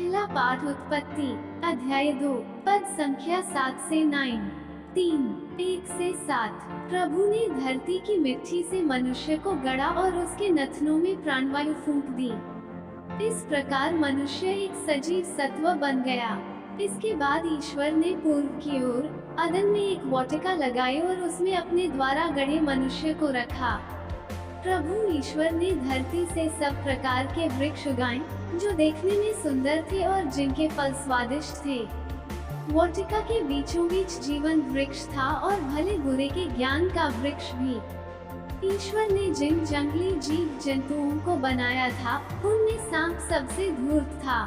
पहला पाठ उत्पत्ति अध्याय 2 पद संख्या 7 से 9। 3 1 से 7। प्रभु ने धरती की मिट्टी से मनुष्य को गढ़ा और उसके नथनों में प्राणवायु फूंक दी। इस प्रकार मनुष्य एक सजीव सत्व बन गया। इसके बाद ईश्वर ने पूर्व की ओर अदन में एक वाटिका लगाई और उसमें अपने द्वारा गढ़े मनुष्य को रखा। प्रभु ईश्वर ने धरती से सब प्रकार के वृक्ष उगाए जो देखने में सुंदर थे और जिनके फल स्वादिष्ट थे। वाटिका के बीचों बीच जीवन वृक्ष था और भले बुरे के ज्ञान का वृक्ष भी। ईश्वर ने जिन जंगली जीव जंतुओं को बनाया था उनमें सांप सबसे धूर्त था।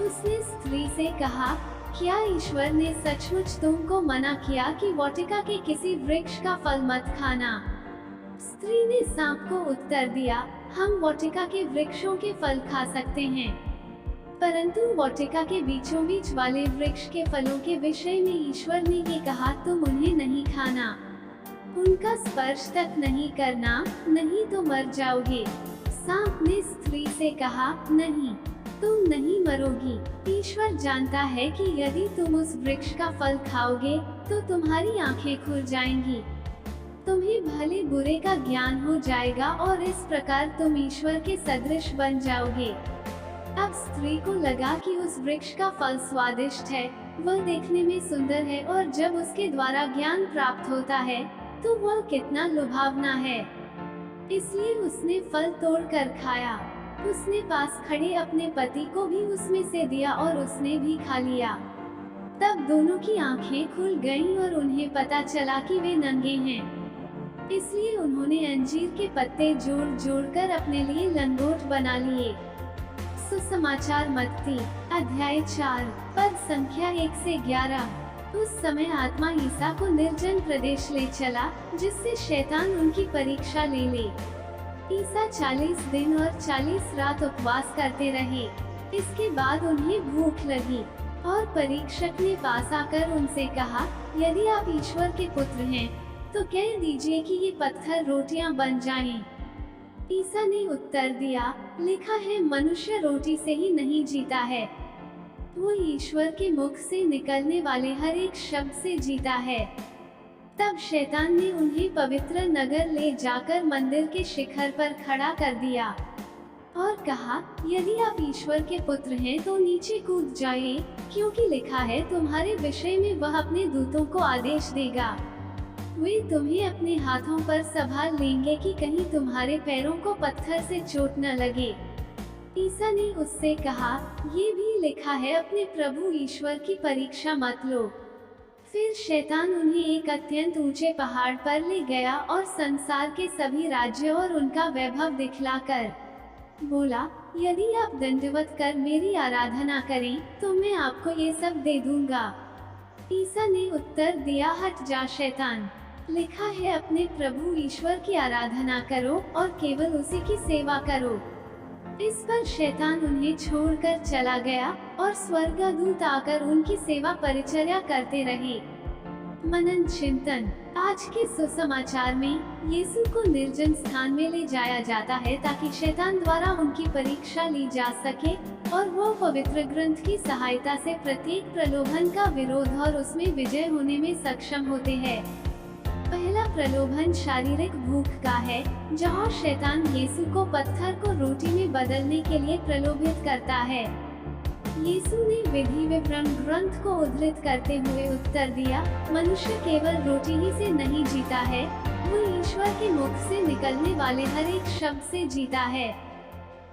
उसने स्त्री से कहा, क्या ईश्वर ने सचमुच तुमको मना किया कि वाटिका के किसी वृक्ष का फल मत खाना? स्त्री ने सांप को उत्तर दिया, हम वाटिका के वृक्षों के फल खा सकते हैं, परंतु वाटिका के बीचों बीच वाले वृक्ष के फलों के विषय में ईश्वर ने ये कहा, तुम उन्हें नहीं खाना, उनका स्पर्श तक नहीं करना, नहीं तो मर जाओगे। सांप ने स्त्री से कहा, नहीं, तुम नहीं मरोगी। ईश्वर जानता है कि यदि तुम उस वृक्ष का फल खाओगे तो तुम्हारी आंखें खुल जाएंगी, तुम्हें भले बुरे का ज्ञान हो जाएगा और इस प्रकार तुम ईश्वर के सदृश बन जाओगे। अब स्त्री को लगा कि उस वृक्ष का फल स्वादिष्ट है, वह देखने में सुंदर है और जब उसके द्वारा ज्ञान प्राप्त होता है तो वह कितना लुभावना है। इसलिए उसने फल तोड़कर खाया। उसने पास खड़े अपने पति को भी उसमें से दिया और उसने भी खा लिया। तब दोनों की आंखें खुल गईं और उन्हें पता चला कि वे नंगे हैं। इसलिए उन्होंने अंजीर के पत्ते जोड़ जोड़कर अपने लिए लंगोट बना लिए। सुसमाचार मत्ती अध्याय 4 पद संख्या 1 से 11। उस समय आत्मा ईसा को निर्जन प्रदेश ले चला, जिससे शैतान उनकी परीक्षा ले ले। ईसा 40 दिन और 40 रात उपवास करते रहे। इसके बाद उन्हें भूख लगी और परीक्षक ने पास आकर उनसे कहा, यदि आप ईश्वर के पुत्र हैं तो कह दीजिए कि ये पत्थर रोटियां बन जाएं। ईसा ने उत्तर दिया, लिखा है, मनुष्य रोटी से ही नहीं जीता है, वो ईश्वर के मुख से निकलने वाले हर एक शब्द से जीता है। तब शैतान ने उन्हें पवित्र नगर ले जाकर मंदिर के शिखर पर खड़ा कर दिया और कहा, यदि आप ईश्वर के पुत्र हैं तो नीचे कूद जाएं, क्योंकि लिखा है, तुम्हारे विषय में वह अपने दूतों को आदेश देगा, वे तुम्हें अपने हाथों पर संभाल लेंगे कि कहीं तुम्हारे पैरों को पत्थर से चोट न लगे। ईसा ने उससे कहा, ये भी लिखा है, अपने प्रभु ईश्वर की परीक्षा मत लो। फिर शैतान उन्हें एक अत्यंत ऊंचे पहाड़ पर ले गया और संसार के सभी राज्य और उनका वैभव दिखलाकर बोला, यदि आप दंडवत कर मेरी आराधना करें तो मैं आपको ये सब दे दूंगा। ईसा ने उत्तर दिया, हट जा शैतान, लिखा है, अपने प्रभु ईश्वर की आराधना करो और केवल उसी की सेवा करो। इस पर शैतान उन्हें छोड़कर चला गया और स्वर्गदूत आकर उनकी सेवा परिचर्या करते रहे। मनन चिंतन। आज के सुसमाचार में यीशु को निर्जन स्थान में ले जाया जाता है ताकि शैतान द्वारा उनकी परीक्षा ली जा सके और वो पवित्र ग्रंथ की सहायता से प्रत्येक प्रलोभन का विरोध और उसमें विजय होने में सक्षम होते हैं। पहला प्रलोभन शारीरिक भूख का है, जहाँ शैतान यीशु को पत्थर को रोटी में बदलने के लिए प्रलोभित करता है। यीशु ने विधि विवरण ग्रंथ को उद्धृत करते हुए उत्तर दिया, मनुष्य केवल रोटी ही से नहीं जीता है, वो ईश्वर के मुख से निकलने वाले हर एक शब्द से जीता है।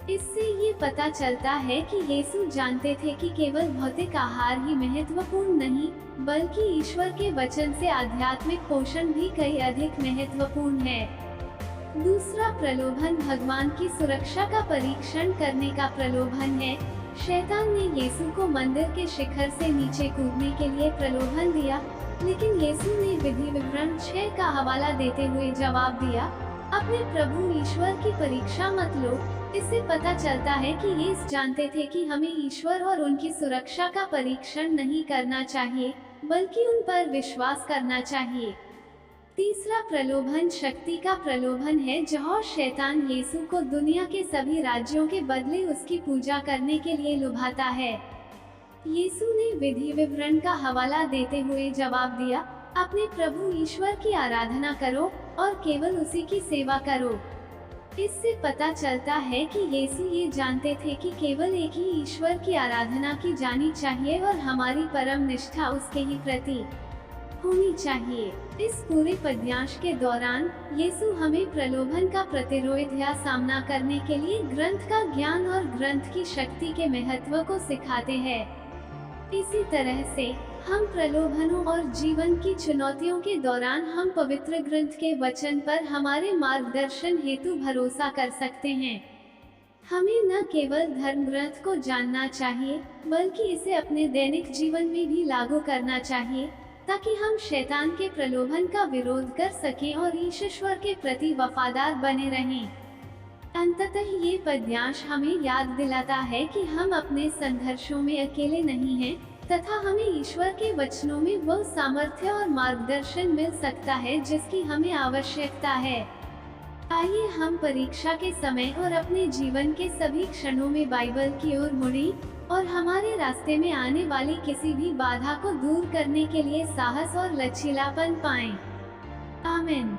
इससे ये पता चलता है कि यीशु जानते थे कि केवल भौतिक आहार ही महत्वपूर्ण नहीं, बल्कि ईश्वर के वचन से आध्यात्मिक पोषण भी कई अधिक महत्वपूर्ण है। दूसरा प्रलोभन भगवान की सुरक्षा का परीक्षण करने का प्रलोभन है। शैतान ने यीशु को मंदिर के शिखर से नीचे कूदने के लिए प्रलोभन दिया, लेकिन यीशु ने विधि विवरण 6 का हवाला देते हुए जवाब दिया, अपने प्रभु ईश्वर की परीक्षा मत लो। इससे पता चलता है कि यीशु जानते थे कि हमें ईश्वर और उनकी सुरक्षा का परीक्षण नहीं करना चाहिए, बल्कि उन पर विश्वास करना चाहिए। तीसरा प्रलोभन शक्ति का प्रलोभन है, जहाँ शैतान यीशु को दुनिया के सभी राज्यों के बदले उसकी पूजा करने के लिए लुभाता है। यीशु ने विधि विवरण का हवाला देते हुए जवाब दिया, अपने प्रभु ईश्वर की आराधना करो और केवल उसी की सेवा करो। इससे पता चलता है कि यीशु ये जानते थे कि केवल एक ही ईश्वर की आराधना की जानी चाहिए और हमारी परम निष्ठा उसके ही प्रति होनी चाहिए। इस पूरे पद्यांश के दौरान यीशु हमें प्रलोभन का प्रतिरोध या सामना करने के लिए ग्रंथ का ज्ञान और ग्रंथ की शक्ति के महत्व को सिखाते हैं। इसी तरह से हम प्रलोभनों और जीवन की चुनौतियों के दौरान हम पवित्र ग्रंथ के वचन पर हमारे मार्गदर्शन हेतु भरोसा कर सकते हैं। हमें न केवल धर्म ग्रंथ को जानना चाहिए, बल्कि इसे अपने दैनिक जीवन में भी लागू करना चाहिए, ताकि हम शैतान के प्रलोभन का विरोध कर सकें और ईश्वर के प्रति वफादार बने रहें। अंततः ये पद्यांश हमें याद दिलाता है कि हम अपने संघर्षों में अकेले नहीं हैं, तथा हमें ईश्वर के वचनों में वो सामर्थ्य और मार्गदर्शन मिल सकता है जिसकी हमें आवश्यकता है। आइए हम परीक्षा के समय और अपने जीवन के सभी क्षणों में बाइबल की ओर मुड़ें और हमारे रास्ते में आने वाली किसी भी बाधा को दूर करने के लिए साहस और लचीलापन पाएं। आमीन।